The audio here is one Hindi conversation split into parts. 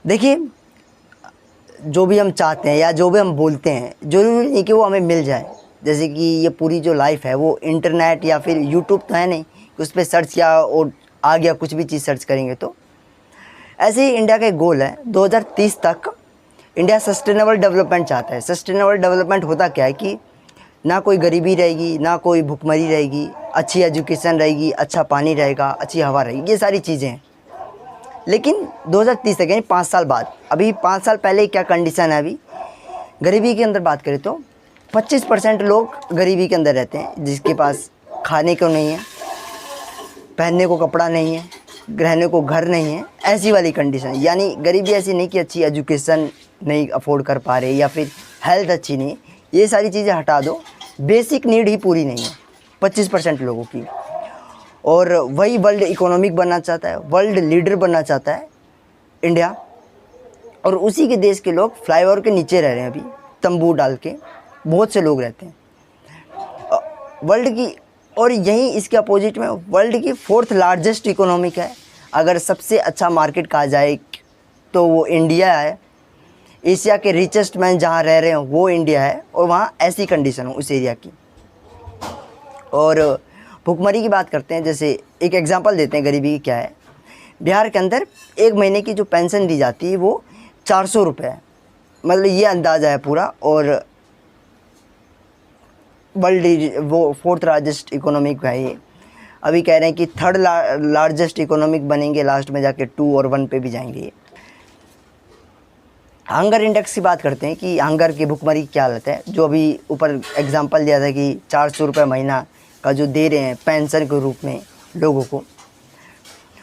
देखिए, जो भी हम चाहते हैं या जो भी हम बोलते हैं, ज़रूरी नहीं कि वो हमें मिल जाए। जैसे कि ये पूरी जो लाइफ है वो इंटरनेट या फिर यूट्यूब तो है नहीं कि उस पर सर्च किया और आ गया, कुछ भी चीज़ सर्च करेंगे तो। ऐसे ही इंडिया का एक गोल है 2030 तक इंडिया सस्टेनेबल डेवलपमेंट चाहता है। सस्टेनेबल डेवलपमेंट होता क्या है कि ना कोई गरीबी रहेगी, ना कोई भुखमरी रहेगी, अच्छी एजुकेशन रहेगी, अच्छा पानी रहेगा, अच्छी हवा रहेगी, ये सारी चीज़ें हैं। लेकिन 2030 तक यानी 5 साल बाद, अभी 5 साल पहले क्या कंडीशन है, अभी गरीबी के अंदर बात करें तो 25% लोग गरीबी के अंदर रहते हैं, जिसके पास खाने को नहीं है, पहनने को कपड़ा नहीं है, रहने को घर नहीं है, ऐसी वाली कंडीशन। यानी गरीबी ऐसी नहीं कि अच्छी एजुकेशन नहीं अफोर्ड कर पा रहे या फिर हेल्थ अच्छी नहीं, ये सारी चीज़ें हटा दो, बेसिक नीड ही पूरी नहीं है 25% लोगों की। और वही वर्ल्ड इकोनॉमिक बनना चाहता है, वर्ल्ड लीडर बनना चाहता है इंडिया। और उसी के देश के लोग फ्लाईओवर के नीचे रह रहे हैं, अभी तंबू डाल के बहुत से लोग रहते हैं वर्ल्ड की। और यहीं इसके अपोजिट में वर्ल्ड की 4th लार्जेस्ट इकोनॉमिक है। अगर सबसे अच्छा मार्केट कहा जाए तो वो इंडिया है। एशिया के रिचेस्ट मैन जहाँ रह रहे हैं वो इंडिया है, और वहाँ ऐसी कंडीशन हो उस एरिया की। और भुखमरी की बात करते हैं, जैसे एक एग्जांपल देते हैं गरीबी की क्या है। बिहार के अंदर 1 महीने की जो पेंशन दी जाती है वो 400 रुपये है, मतलब ये अंदाज़ा है पूरा। और वर्ल्ड वो 4th लार्जेस्ट इकोनॉमिक है ये। अभी कह रहे हैं कि 3rd लार्जेस्ट इकोनॉमिक बनेंगे, लास्ट में जाके 2 और 1 पे भी जाएंगे ये। हंगर इंडेक्स की बात करते हैं कि हंगर की भुखमरी की क्या हालत है। जो अभी ऊपर एग्जांपल दिया था कि 400 रुपये महीना का जो दे रहे हैं पेंशन के रूप में लोगों को,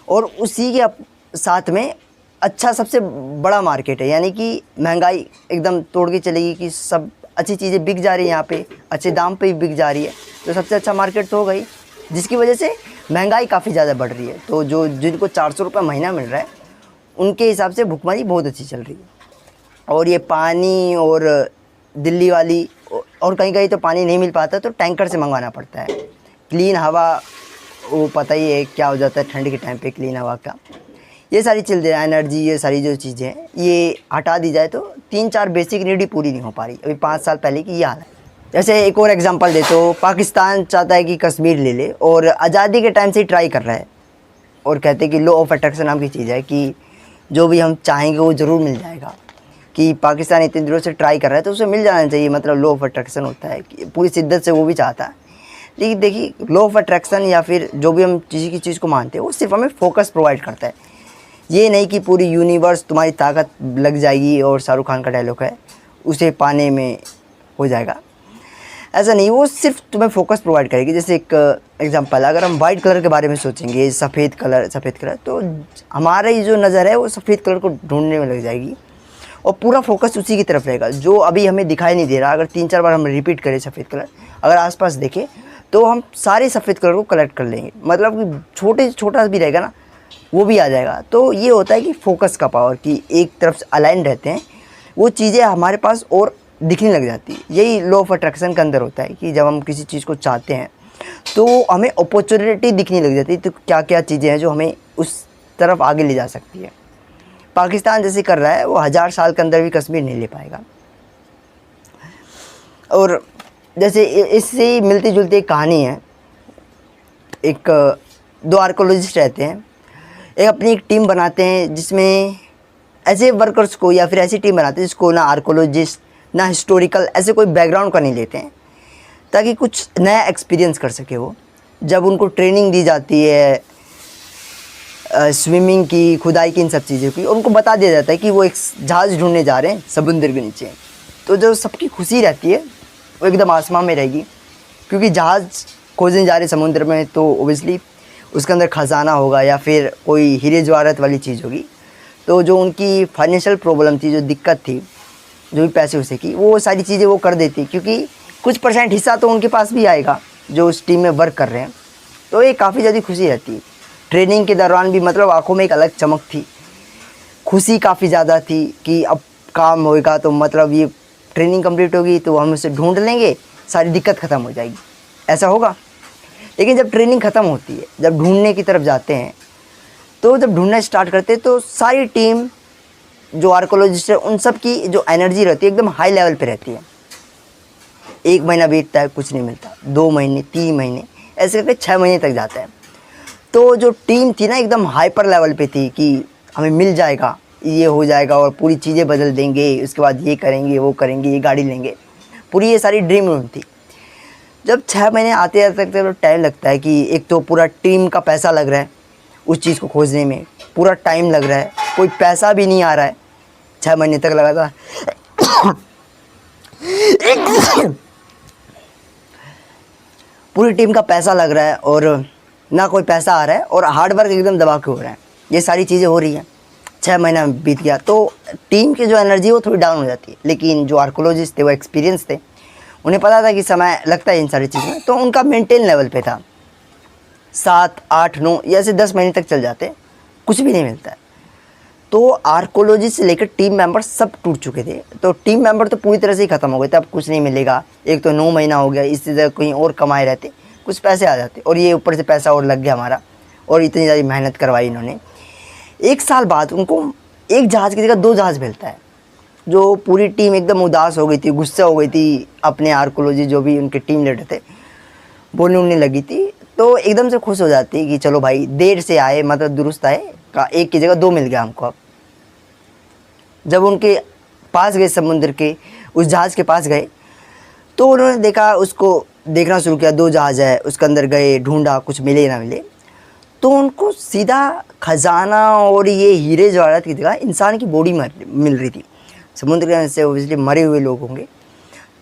और उसी के साथ में अच्छा सबसे बड़ा मार्केट है, यानी कि महंगाई एकदम तोड़ के चलेगी कि सब अच्छी चीज़ें बिक जा रही है यहाँ पे, अच्छे दाम पे भी बिक जा रही है, तो सबसे अच्छा मार्केट तो होगा ही, जिसकी वजह से महंगाई काफ़ी ज़्यादा बढ़ रही है। तो जो जिनको 400 रुपये महीना मिल रहा है उनके हिसाब से भुखमरी बहुत अच्छी चल रही है। और ये पानी और दिल्ली वाली और कहीं कहीं तो पानी नहीं मिल पाता तो टैंकर से मंगवाना पड़ता है। क्लीन हवा, वो पता ही है क्या हो जाता है ठंड के टाइम पे क्लीन हवा का। ये सारी चीज़ें, एनर्जी, ये सारी जो चीज़ें हैं ये हटा दी जाए तो 3-4 बेसिक नीड ही पूरी नहीं हो पा रही। अभी 5 साल पहले की ये हाल है। जैसे एक और एग्जांपल दे तो पाकिस्तान चाहता है कि कश्मीर ले ले, और आज़ादी के टाइम से ही ट्राई कर रहा है, और कहते हैं कि लॉ ऑफ अट्रैक्शन नाम की चीज़ है कि जो भी हम चाहेंगे वो ज़रूर मिल जाएगा। कि पाकिस्तान इतने दिनों से ट्राई कर रहा है तो उसे मिल जाना चाहिए, मतलब लॉ ऑफ अट्रैक्शन होता है कि पूरी शिद्दत से वो भी चाहता है। लेकिन देखिए, लॉ ऑफ अट्रैक्शन या फिर जो भी हम किसी की चीज़ को मानते हैं वो सिर्फ हमें फोकस प्रोवाइड करता है। ये नहीं कि पूरी यूनिवर्स तुम्हारी ताकत लग जाएगी, और शाहरुख खान का डायलॉग है उसे पाने में हो जाएगा, ऐसा नहीं। वो सिर्फ तुम्हें फोकस प्रोवाइड करेगी। जैसे एक एग्जांपल, अगर हम वाइट कलर के बारे में सोचेंगे, सफ़ेद कलर, तो हमारी जो नज़र है वो सफ़ेद कलर को ढूंढने में लग जाएगी, और पूरा फोकस उसी की तरफ रहेगा जो अभी हमें दिखाई नहीं दे रहा। अगर 3-4 बार हम रिपीट करें सफ़ेद कलर, अगर आसपास देखें तो हम सारे सफ़ेद कलर को कलेक्ट कर लेंगे, मतलब कि छोटा भी रहेगा ना वो भी आ जाएगा। तो ये होता है कि फोकस का पावर, कि एक तरफ से अलाइन रहते हैं वो चीज़ें हमारे पास और दिखने लग जाती है। यही लॉ ऑफ अट्रैक्शन के अंदर होता है कि जब हम किसी चीज़ को चाहते हैं तो हमें अपॉर्चुनिटी दिखने लग जाती है। तो क्या क्या चीज़ें हैं जो हमें उस तरफ आगे ले जा सकती है। पाकिस्तान जैसे कर रहा है वो 1000 साल के अंदर भी कश्मीर नहीं ले पाएगा। और जैसे इससे मिलती जुलती एक कहानी है। एक 2 आर्कोलॉजिस्ट रहते हैं, एक अपनी एक टीम बनाते हैं जिसमें ऐसे वर्कर्स को, या फिर ऐसी टीम बनाते हैं जिसको ना आर्कोलॉजिस्ट ना हिस्टोरिकल ऐसे कोई बैकग्राउंड का नहीं लेते हैं, ताकि कुछ नया एक्सपीरियंस कर सके वो। जब उनको ट्रेनिंग दी जाती है स्विमिंग की, खुदाई की, इन सब चीज़ों की, और उनको बता दिया जाता है कि वो एक जहाज़ ढूंढने जा रहे हैं समुद्र के नीचे, तो जो सबकी खुशी रहती है वो एकदम आसमान में रहेगी, क्योंकि जहाज़ खोजने जा रहे समुद्र में तो ओबियसली उसके अंदर ख़जाना होगा या फिर कोई हीरे जवाहरात वाली चीज़ होगी। तो जो उनकी फाइनेंशियल प्रॉब्लम थी, जो दिक्कत थी, जो भी पैसे उसे की, वो सारी चीज़ें वो कर देती, क्योंकि कुछ % हिस्सा तो उनके पास भी आएगा जो उस टीम में वर्क कर रहे हैं। तो ये काफ़ी ज़्यादा खुशी रहती है। ट्रेनिंग के दौरान भी मतलब आंखों में एक अलग चमक थी, खुशी काफ़ी ज़्यादा थी कि अब काम होएगा, तो मतलब ये ट्रेनिंग कंप्लीट होगी तो हम उसे ढूंढ लेंगे, सारी दिक्कत ख़त्म हो जाएगी, ऐसा होगा। लेकिन जब ट्रेनिंग ख़त्म होती है, जब ढूंढने की तरफ जाते हैं, तो जब ढूंढना स्टार्ट करते हैं तो सारी टीम जो आर्कोलॉजिस्ट है उन सब की जो एनर्जी रहती है एकदम हाई लेवल पे रहती है। 1 महीना बीतता है कुछ नहीं मिलता, 2 महीने 3 महीने ऐसे करके 6 महीने तक जाता है। तो जो टीम थी ना एकदम हाइपर लेवल पे थी कि हमें मिल जाएगा, ये हो जाएगा और पूरी चीज़ें बदल देंगे, उसके बाद ये करेंगे वो करेंगे, ये गाड़ी लेंगे, पूरी ये सारी ड्रीम उन थी। जब 6 महीने आते आते तो टाइम लगता है कि एक तो पूरा टीम का पैसा लग रहा है उस चीज़ को खोजने में, पूरा टाइम लग रहा है, कोई पैसा भी नहीं आ रहा है, 6 महीने तक लगा था। पूरी टीम का पैसा लग रहा है और ना कोई पैसा आ रहा है और हार्ड वर्क एकदम दबा के हो रहा है, ये सारी चीज़ें हो रही हैं। 6 महीना बीत गया तो टीम की जो एनर्जी वो थोड़ी डाउन हो जाती है, लेकिन जो आर्कोलॉजिस्ट थे वो एक्सपीरियंस थे, उन्हें पता था कि समय लगता है इन सारी चीज़ों में, तो उनका मेंटेन लेवल पे था। 7 8 9 या ऐसे 10 महीने तक चल जाते, कुछ भी नहीं मिलता है। तो आर्कोलॉजिस्ट से लेकर टीम मेंबर सब टूट चुके थे, तो टीम मेंबर तो पूरी तरह से ही ख़त्म हो गए थे, अब कुछ नहीं मिलेगा। एक तो 9 महीना हो गया, इससे ज़्यादा कहीं और कमाए रहते, कुछ पैसे आ जाते, और ये ऊपर से पैसा और लग गया हमारा, और इतनी ज़्यादा मेहनत करवाई इन्होंने। 1 साल बाद उनको एक जहाज़ की जगह 2 जहाज़ मिलता है। जो पूरी टीम एकदम उदास हो गई थी, गुस्सा हो गई थी, अपने आर्कोलॉजी जो भी उनके टीम लीडर थे बोलने उन्हें लगी थी, तो एकदम से खुश हो जाती कि चलो भाई देर से आए मतलब दुरुस्त आए, का एक की जगह 2 मिल गया हमको। अब जब उनके पास गए, समुद्र के उस जहाज़ के पास गए, तो उन्होंने देखा, उसको देखना शुरू किया, 2 जहाज़ है, उसके अंदर गए, ढूंढा, कुछ मिले ना मिले, तो उनको सीधा खजाना और ये हीरे जवाहरात की जगह इंसान की बॉडी मिल रही थी। समुद्र के अंदर से ओबियसली मरे हुए लोग होंगे,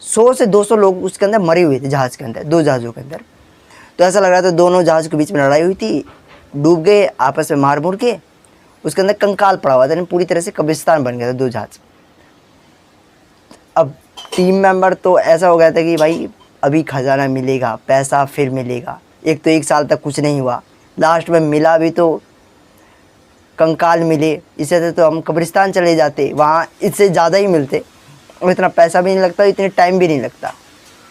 100 से 200 लोग उसके अंदर मरे हुए थे जहाज़ के अंदर, 2 जहाज़ों के अंदर। तो ऐसा लग रहा था दोनों जहाज़ के बीच में लड़ाई हुई थी, डूब गए आपस में मार मुर के, उसके अंदर कंकाल पड़ा हुआ था, पूरी तरह से कब्रिस्तान बन गया था 2 जहाज़। अब टीम मेंबर तो ऐसा हो गया था कि भाई अभी खजाना मिलेगा, पैसा फिर मिलेगा, एक तो 1 साल तक कुछ नहीं हुआ, लास्ट में मिला भी तो कंकाल मिले, इससे तो हम कब्रिस्तान चले जाते, वहाँ इससे ज़्यादा ही मिलते, और इतना पैसा भी नहीं लगता, इतने टाइम भी नहीं लगता,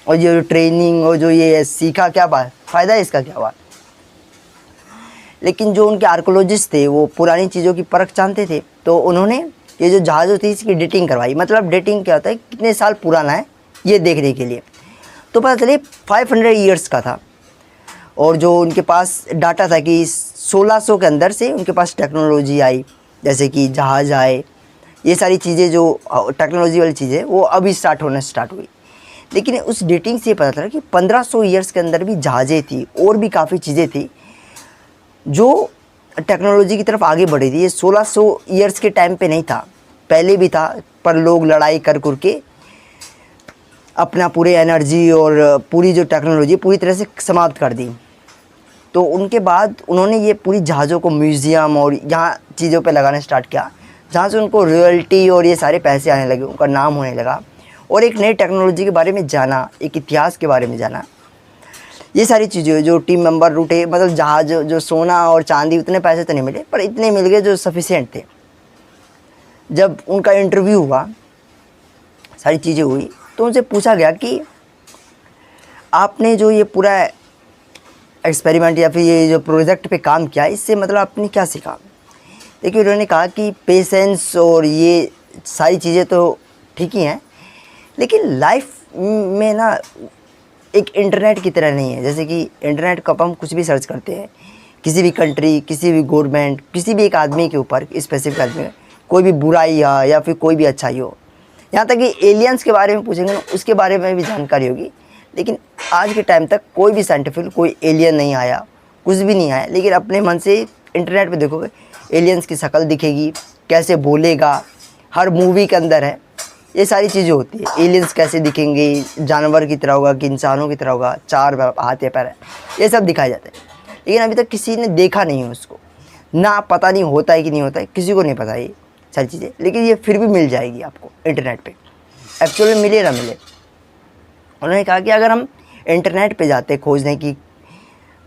और ये जो ट्रेनिंग और जो ये सीखा क्या बात, फ़ायदा है इसका क्या हुआ। लेकिन जो उनके आर्कोलॉजिस्ट थे वो पुरानी चीज़ों की परख जानते थे, तो उन्होंने ये जो जहाज़ थी इसकी डेटिंग करवाई। मतलब डेटिंग क्या होता है, कितने साल पुराना है ये देखने के लिए। तो पता चले 500 ईयर्स का था, और जो उनके पास डाटा था कि 1600 के अंदर से उनके पास टेक्नोलॉजी आई, जैसे कि जहाज़ आए, ये सारी चीज़ें जो टेक्नोलॉजी वाली चीज़ें वो अभी स्टार्ट हुई। लेकिन उस डेटिंग से पता चला कि 1500 ईयर्स के अंदर भी जहाज़ें थी और भी काफ़ी चीज़ें थी जो टेक्नोलॉजी की तरफ आगे बढ़ी थी। ये 1600 ईयर्स के टाइम पे नहीं था, पहले भी था, पर लोग लड़ाई कर के अपना पूरे एनर्जी और पूरी जो टेक्नोलॉजी पूरी तरह से समाप्त कर दी। तो उनके बाद उन्होंने ये पूरी जहाज़ों को म्यूज़ियम और यहाँ चीज़ों पे लगाना स्टार्ट किया, जहाँ से उनको रॉयल्टी और ये सारे पैसे आने लगे, उनका नाम होने लगा, और एक नई टेक्नोलॉजी के बारे में जाना, एक इतिहास के बारे में जाना। ये सारी चीज़ें जो टीम मेंबर रूठे, मतलब जहाज़ जो सोना और चांदी उतने पैसे तो नहीं मिले, पर इतने मिल गए जो सफिशिएंट थे। जब उनका इंटरव्यू हुआ, सारी चीज़ें हुई, तो उनसे पूछा गया कि आपने जो ये पूरा एक्सपेरिमेंट या फिर ये जो प्रोजेक्ट पे काम किया, इससे मतलब आपने क्या सीखा। देखिए उन्होंने कहा कि पेशेंस और ये सारी चीज़ें तो ठीक ही हैं, लेकिन लाइफ में ना एक इंटरनेट की तरह नहीं है। जैसे कि इंटरनेट को हम कुछ भी सर्च करते हैं, किसी भी कंट्री, किसी भी गवर्नमेंट, किसी भी एक आदमी के ऊपर, स्पेसिफिक आदमी, कोई भी बुराई हो या फिर कोई भी अच्छाई हो, यहाँ तक कि एलियंस के बारे में पूछेंगे ना, उसके बारे में भी जानकारी होगी। लेकिन आज के टाइम तक कोई भी साइंटिफिक कोई एलियन नहीं आया, कुछ भी नहीं आया। लेकिन अपने मन से इंटरनेट पे देखोगे एलियंस की शक्ल दिखेगी, कैसे बोलेगा, हर मूवी के अंदर है, ये सारी चीज़ें होती है। एलियंस कैसे दिखेंगे, जानवर की तरह होगा कि इंसानों की तरह होगा, 4 हाथ या पैर है, ये सब दिखाया जाता है। लेकिन अभी तक किसी ने देखा नहीं है उसको, ना पता नहीं होता है कि नहीं होता है, किसी को नहीं पता ये सारी चीज़ें। लेकिन ये फिर भी मिल जाएगी आपको इंटरनेट पे, एक्चुअली में मिले ना मिले। उन्होंने कहा कि अगर हम इंटरनेट पे जाते खोजने की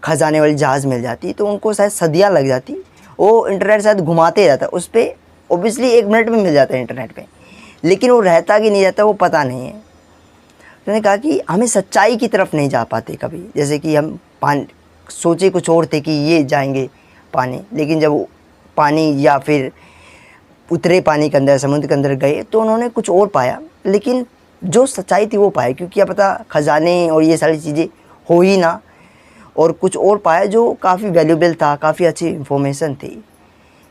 खजाने वाली जहाज़ मिल जाती, तो उनको शायद सदियाँ लग जाती। वो इंटरनेट शायद घुमाते रहता, उस पर ओबियसली 1 मिनट में मिल जाता है इंटरनेट पे, लेकिन वो रहता कि नहीं रहता वो पता नहीं है। उन्होंने कहा कि हमें सच्चाई की तरफ नहीं जा पाते कभी। जैसे कि हम सोचे कुछ और थे कि ये जाएंगे पानी, लेकिन जब पानी या फिर उतरे पानी के अंदर, समुद्र के अंदर गए तो उन्होंने कुछ और पाया, लेकिन जो सच्चाई थी वो पाया, क्योंकि क्या पता खजाने और ये सारी चीज़ें हो ही ना, और कुछ और पाया जो काफ़ी वैल्यूबल था, काफ़ी अच्छी इन्फॉर्मेशन थी।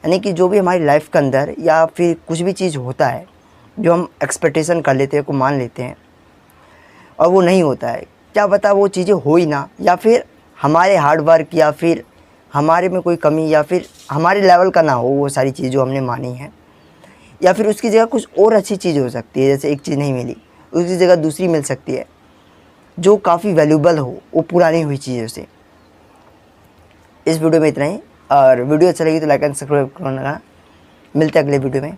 यानी कि जो भी हमारी लाइफ के अंदर या फिर कुछ भी चीज़ होता है जो हम एक्सपेक्टेशन कर लेते हैं, को मान लेते हैं और वो नहीं होता है, क्या पता वो चीज़ें हो ही ना, या फिर हमारे हार्ड वर्क या फिर हमारे में कोई कमी या फिर हमारे लेवल का ना हो वो सारी चीज़ जो हमने मानी है, या फिर उसकी जगह कुछ और अच्छी चीज़ हो सकती है। जैसे एक चीज़ नहीं मिली, उसकी जगह दूसरी मिल सकती है जो काफ़ी वैल्यूबल हो वो पुरानी हुई चीज़ों से। इस वीडियो में इतना ही, और वीडियो अच्छा लगी तो लाइक एंड सब्सक्राइब करना। मिलते हैं अगले वीडियो में।